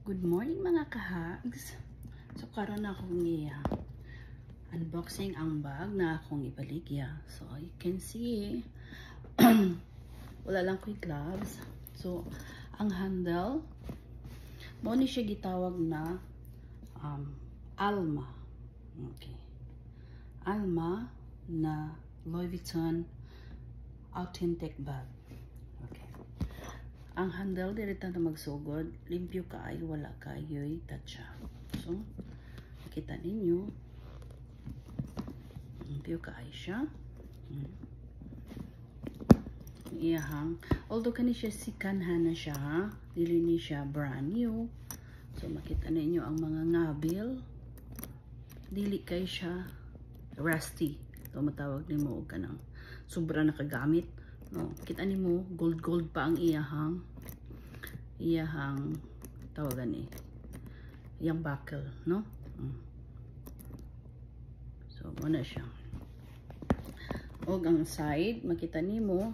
Good morning mga kahags. So karon akong unboxing ang bag na akong ibaligya. So you can see wala lang ko'y gloves. So ang handle mo ni siya gitawag na Alma. Okay. Alma na Louis Vuitton authentic bag. Okay. Ang handle direta na magsugod, limpyo kaayo, wala kaayo'y tatsa. So, makita ninyo, limpyo kaayo siya. Iyahang, although kani siya sikanhan na siya, dili ni siya brand new. So, makita ninyo ang mga ngabil, dili kay siya rusty. So, matawag ni mo ka ng sobra nakagamit. No, kita nimo gold pa ang iyahang tawagan iyang buckle, no? So muna siya. Og ang side makita nimo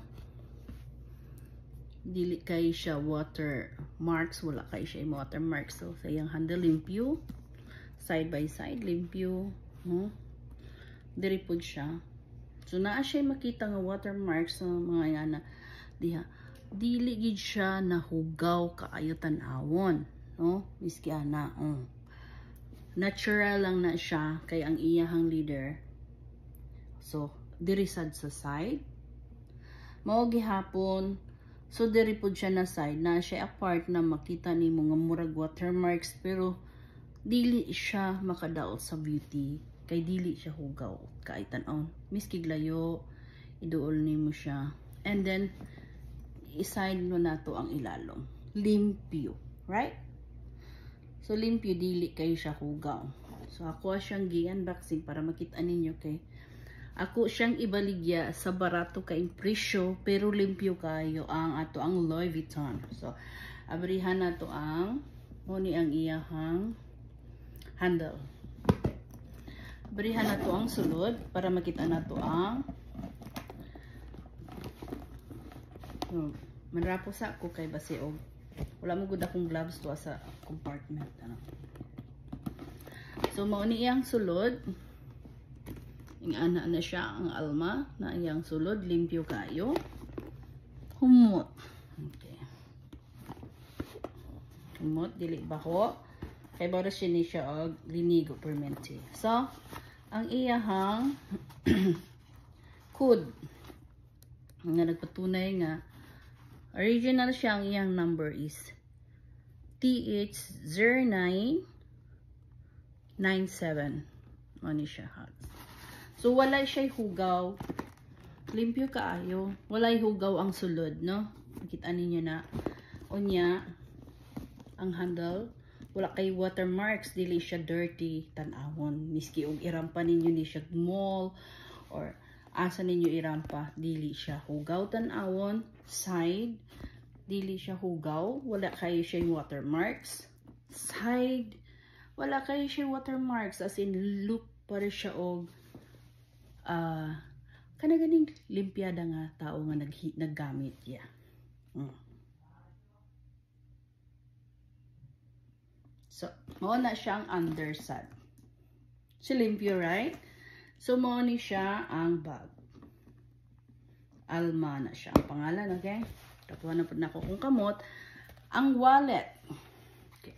dili kay siya water marks, wala kay siya water marks. So sa iyang handle limpyo, side by side limpyo, no? Diri pud siya. So naa siya makita nga watermark sa mga yana diha. Dili gid siya nahugaw kaayo tan-awon, no? Miski ana, natural lang na siya kay ang iyahang leader. So diri sad sa side. Mao gihapon. So diri pud siya na side na siya apart na makita nimo nga murag watermarks pero dili siya makadaot sa beauty. Kay dili siya hugaw kay tan-on miski glayo iduol nimo siya, and then iside mo nato ang ilalom limpyo, right? So limpyo, dili kay siya hugaw. So ako siyang gi-unboxing para makita ninyo kay ako siyang ibaligya sa barato kay presyo pero limpyo kayo ang ato ang Louis Vuitton. So abrihan nato ang muni ang iyahang handle. Berihan na to ang sulod para makita na to ang manrapo sa ako kay basi og wala mo gud akong gloves to sa compartment, ano. So mao ni iyang sulod, ing ana na siya ang Alma na iyang sulod, limpyo kayo, humot. Okay, humot, dili baho kay bara siya og linigo permente. So ang iyahang code nga nagpatunay nga original siya, ang iyang number is TH0997. Ano siya, so wala siya hugaw, limpyo kaayo, wala hugaw ang sulod, no? Nakita ninyo na unya ang handle, wala kay watermarks, dili siya dirty tan-awon miski og irampa ninyo ni siya mall or asa ninyo irampa, dili siya hugaw tan-awon. Side, dili siya hugaw, wala kay siya watermarks. Side, wala kay siya watermarks, as in look para siya og kanaganing limpyada nga tao nga naggamit ya. So, mao na siya ang underside. So, limpyo, right? So, mao ni siya ang bag. Alma na siya ang pangalan, okay? Tatuwa na po na ako kung kamot. Ang wallet. Okay.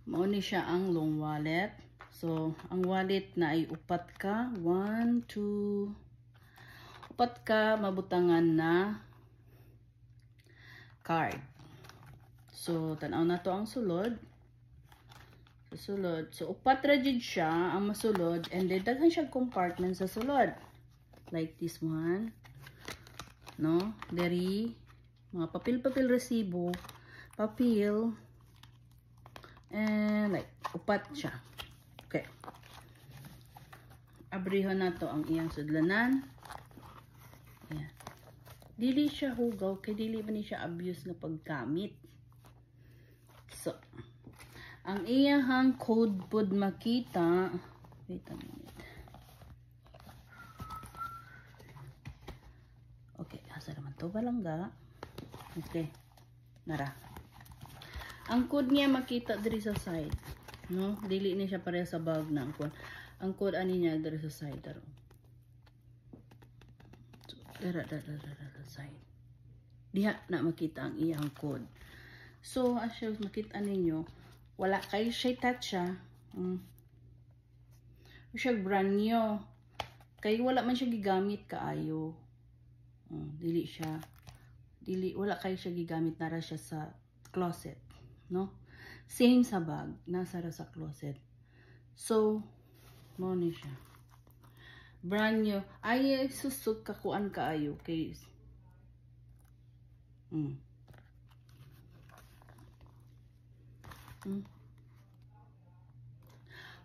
Mao ni siya ang long wallet. So, ang wallet na ay upat ka. 1, 2. Upat ka mabutangan na card. So, tanaw na to ang sulod. So, upat ra jud siya ang masulod, and then daghan siya compartment sa sulod. Like this one. No? Deri, mga papel-papel resibo, papel, and like, upat siya. Okay. Abrihon na to ang iyang sudlanan. Ayan. Dili siya hugaw, kay dili ba ni siya abuse na paggamit. So, ang iyahang code pod makita, wait a minute. Okay, asa naman to balangga. Okay, nara. Ang code niya makita diri sa side, no? Dili ni siya pareha sa bag na ang code. Ang code ani niya diri sa side daro. So, dara side. Diha na makita ang iyang code. So, as you makita ninyo, wala kay siya touch siya. Siya brand new. Kay wala man siya gigamit kaayo. Dili siya. Wala kay siya gigamit nara siya sa closet, no? Same sa bag, nasa ra sa closet. So, mo ni siya. Brand new. Ay susug kakuan kaayo kay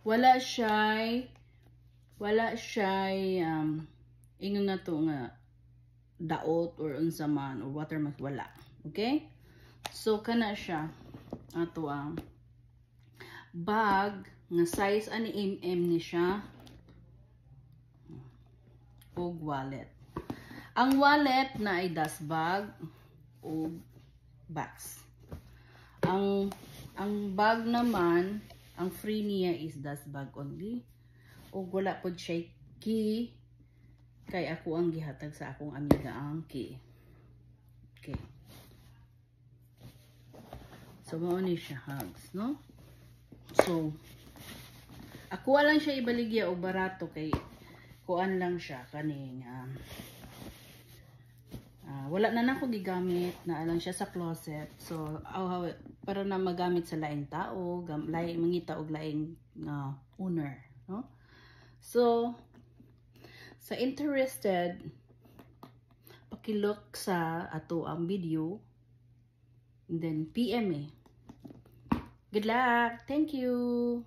wala siya'y ingon na to nga daot or unsa man or watermark, wala. Okay? So kana siya ato ang bag nga size ani ni siya og wallet. Ang wallet na ay dust bag o bags. Ang bag naman, ang free niya is dust bag only. O wala pod siya key. Kay ako ang gihatag sa akong amiga ang key. Okay. So, mao ni siya hugs, no? So, ako lang siya ibaligya o barato kay kuan lang siya kaning wala na nako gigamit na lang siya sa closet. So, para na magamit sa laing tao, mangita og laing owner, no? So, sa interested, pakilook sa ato ang video, and then PM me. Good luck! Thank you!